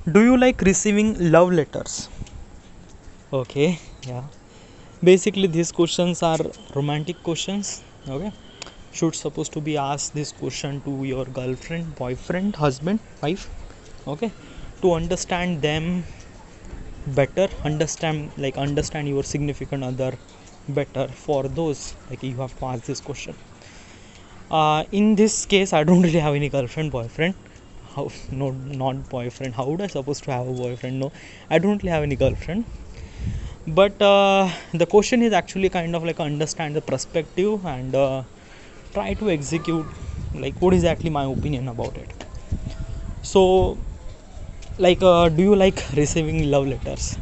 Do you like receiving love letters? Okay, yeah. Basically, these questions are romantic questions. Okay, should supposed to be asked this question to your girlfriend, boyfriend, husband, wife. Okay, to understand them better, understand your significant other better. For those, like, you have to ask this question. In this case, I don't really have any girlfriend, boyfriend. How? No, not boyfriend. How would I supposed to have a boyfriend? No, I don't really have any girlfriend. But the question is actually kind of like understand the perspective and try to execute like what is actually my opinion about it. So, like, do you like receiving love letters?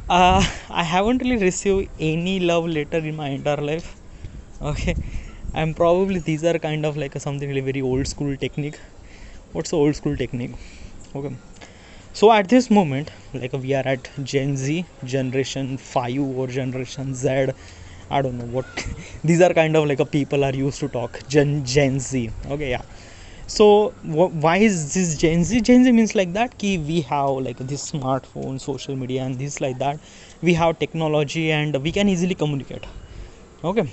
I haven't really received any love letter in my entire life. Okay, I'm probably these are kind of like something really very old school technique. What's the old school technique? Okay, so at this moment, like, we are at Gen Z, generation 5 or generation Z, I don't know what. These are kind of like a people are used to talk Gen Z. Okay, yeah. So why is this Gen Z? Gen Z means like that ki we have like this smartphone, social media, and this like that. We have technology and we can easily communicate. Okay.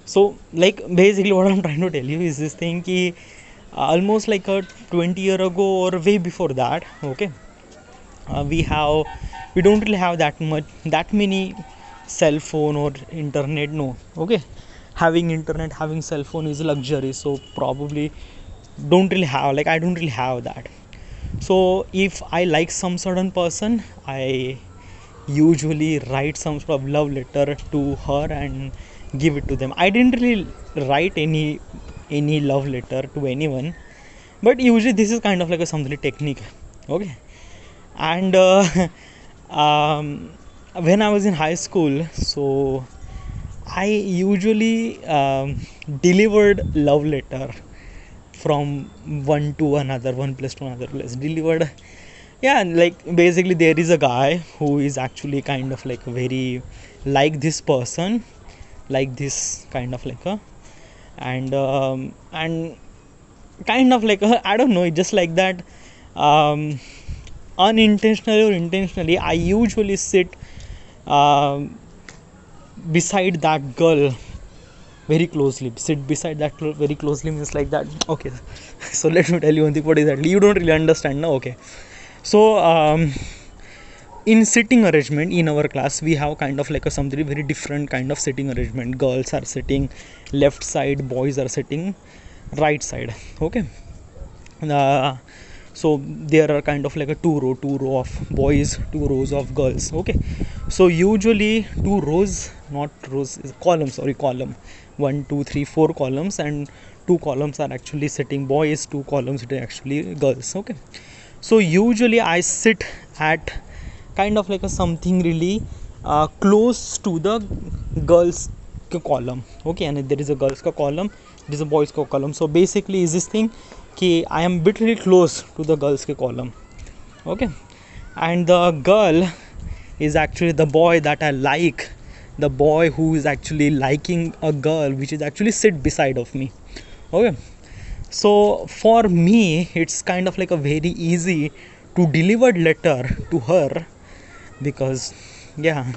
So, like, basically what I'm trying to tell you is this thing ki almost like a 20 year ago or way before that. Okay, we don't really have that many cell phone or internet. No. Okay, having internet, having cell phone is a luxury, so probably I don't really have that. So if I like some certain person, I usually write some sort of love letter to her and give it to them. I didn't really write any love letter to anyone, but usually this is kind of like a something technique. Okay, and um, when I was in high school, so I usually delivered love letter from one place to another place. Delivered, yeah, like basically there is a guy who is actually kind of like very like this person, like this kind of like a and kind of like a, I don't know, just like that. Um, Unintentionally or intentionally, I usually sit um, beside that girl very closely. Sit beside that very closely means like that. Okay, so let me tell you one thing. What is that? You don't really understand, no? Okay, so in sitting arrangement in our class, we have kind of like a something very different kind of sitting arrangement. Girls are sitting left side, boys are sitting right side. Okay, uh, so there are kind of like a two row of boys, two rows of girls. Okay, so usually two rows, not rows, is column, sorry, column, 1 2 3 4 columns, and two columns are actually sitting boys, two columns sitting actually girls. Okay, so usually I sit at kind of like a something really close to the girls column. Okay, and there is a girls column, there is a boys column. So basically is this thing कि I am bit really close to the girls के column. Okay, and the girl is actually the boy that I like, the boy who is actually liking a girl which is actually sit beside of me. Okay, so for me it's kind of like a very easy to deliver letter to her because yeah,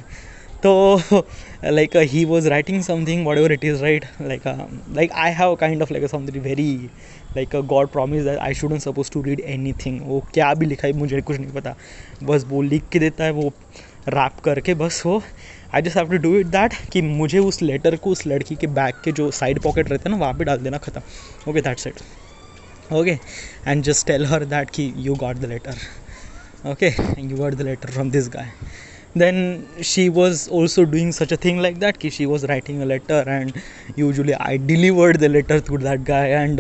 so like he was writing something whatever it is, right? Like I have kind of like a something very like a God promise that I shouldn't supposed to read anything. वो क्या भी लिखा है मुझे कुछ नहीं पता, बस वो लिख के देता है वो रैप करके, बस वो I just have to do it that कि मुझे उस लेटर को उस लड़की के बैग के जो साइड पॉकेट रहते हैं ना वहाँ पे डाल देना, ख़त्म. Okay, that's it. Okay, and just tell her that ki you got the letter. Okay, and you got the letter from this guy. Then she was also doing such a thing like that ki she was writing a letter and usually I delivered the letter to that guy. And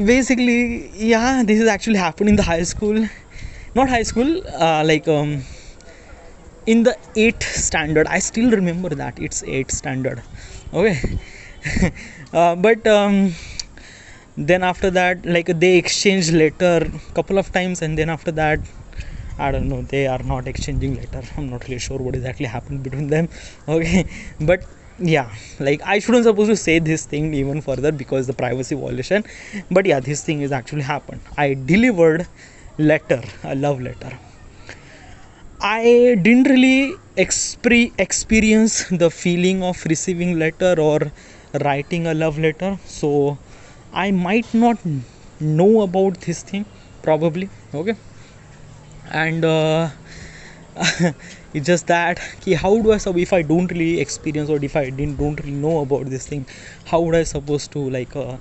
basically, yeah, this is actually happened in the high school, not high school, in the 8th standard. I still remember that it's 8th standard. Okay. But then after that, like, they exchanged letter couple of times, and then after that, I don't know, they are not exchanging letter. I'm not really sure what exactly happened between them. Okay, but yeah, like, I shouldn't supposed to say this thing even further because the privacy violation, but yeah, this thing is actually happened. I delivered letter, a love letter. I didn't really experience the feeling of receiving letter or writing a love letter, so I might not know about this thing probably. Okay, and it's just that how do I if I don't really experience, or if I don't really know about this thing, how would I supposed to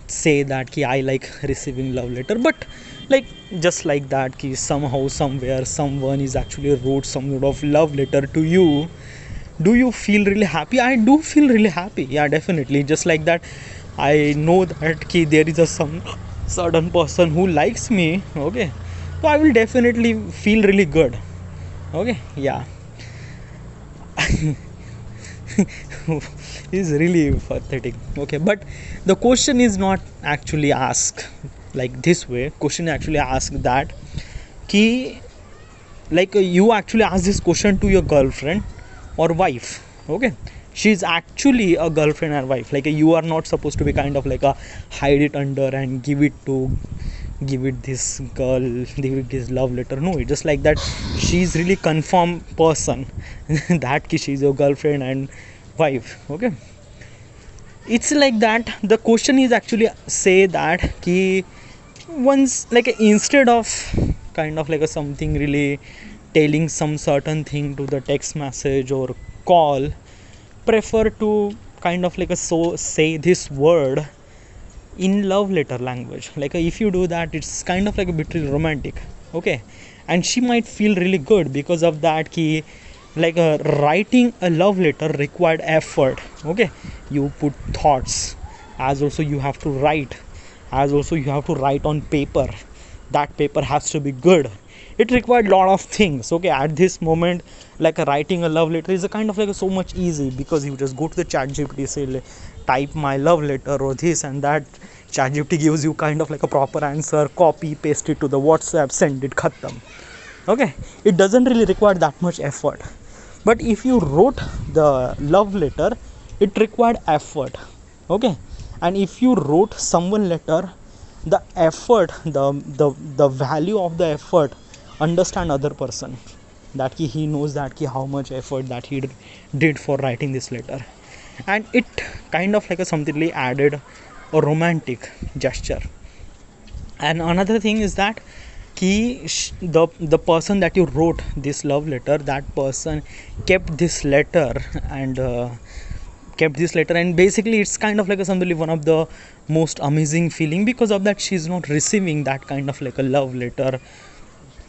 say that I like receiving love letter? But like just like that somehow somewhere someone is actually wrote some sort of love letter to you, do you feel really happy? I do feel really happy, yeah, definitely. Just like that, I know that there is some certain person who likes me. Okay, so I will definitely feel really good. Okay, yeah. Is really pathetic. Okay, but the question is not actually asked like this way. Question actually asked that ki you actually ask this question to your girlfriend or wife. Okay, she's actually a girlfriend or wife. You are not supposed to be a hide it under and give it this girl, give it this love letter. No, it's just like that she's really confirmed person that she's your girlfriend and wife. Okay, it's like that. The question is actually say that once instead of something really telling some certain thing to the text message or call, prefer to so say this word in love letter language. If you do that, it's a bit romantic. Okay, and she might feel really good because of that writing a love letter required effort. Okay, you put thoughts, as also you have to write, as also you have to write on paper. That paper has to be good. It required a lot of things. Okay, at this moment writing a love letter is a so much easy, because you just go to the chat GPT, say type my love letter or this and that. Chat GPT gives you a proper answer, copy paste it to the WhatsApp, send it, khatam. Okay, it doesn't really require that much effort. But if you wrote the love letter, it required effort. Okay, and if you wrote someone letter, the effort, the value of the effort, understand other person, that he knows that how much effort that he did for writing this letter. And it a something added a romantic gesture. And another thing is that the person that you wrote this love letter, that person kept this letter and basically it's something one of the most amazing feeling. Because of that, she's not receiving that a love letter.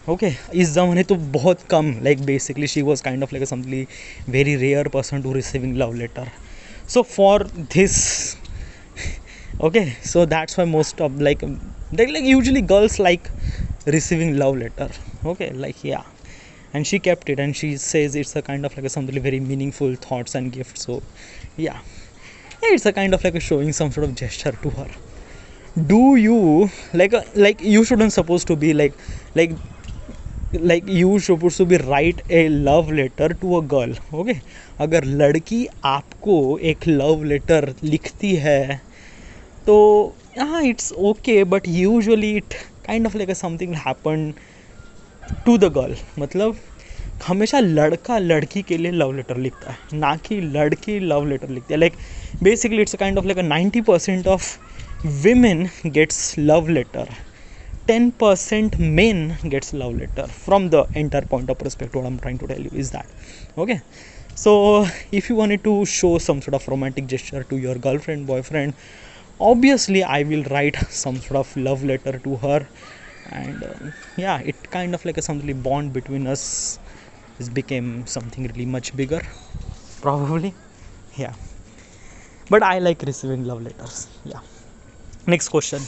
Okay, इस ज़माने तो बहुत कम, basically she was something very rare person to receiving love letter. So for this, okay, so that's why most of usually girls like receiving love letter. Okay, yeah, and she kept it, and she says it's a something very meaningful thoughts and gifts. So yeah, it's a a showing some sort of gesture to her. Do you you shouldn't supposed to be you supposed to be write a love letter to a girl. Okay, अगर लड़की आपको एक love letter लिखती है तो हाँ, it's okay, but usually it something happen to the girl. मतलब हमेशा लड़का लड़की के लिए लव लेटर लिखता है, ना कि लड़की लव लेटर लिखती है. Basically it's a 90% of women gets love letter, 10% men gets love letter. From the entire point of perspective, what I'm trying to tell you is that, okay, so if you wanted to show some sort of romantic gesture to your girlfriend, boyfriend, obviously I will write some sort of love letter to her. And yeah, it a something bond between us is became something really much bigger probably. Yeah, but I like receiving love letters. Yeah, next question.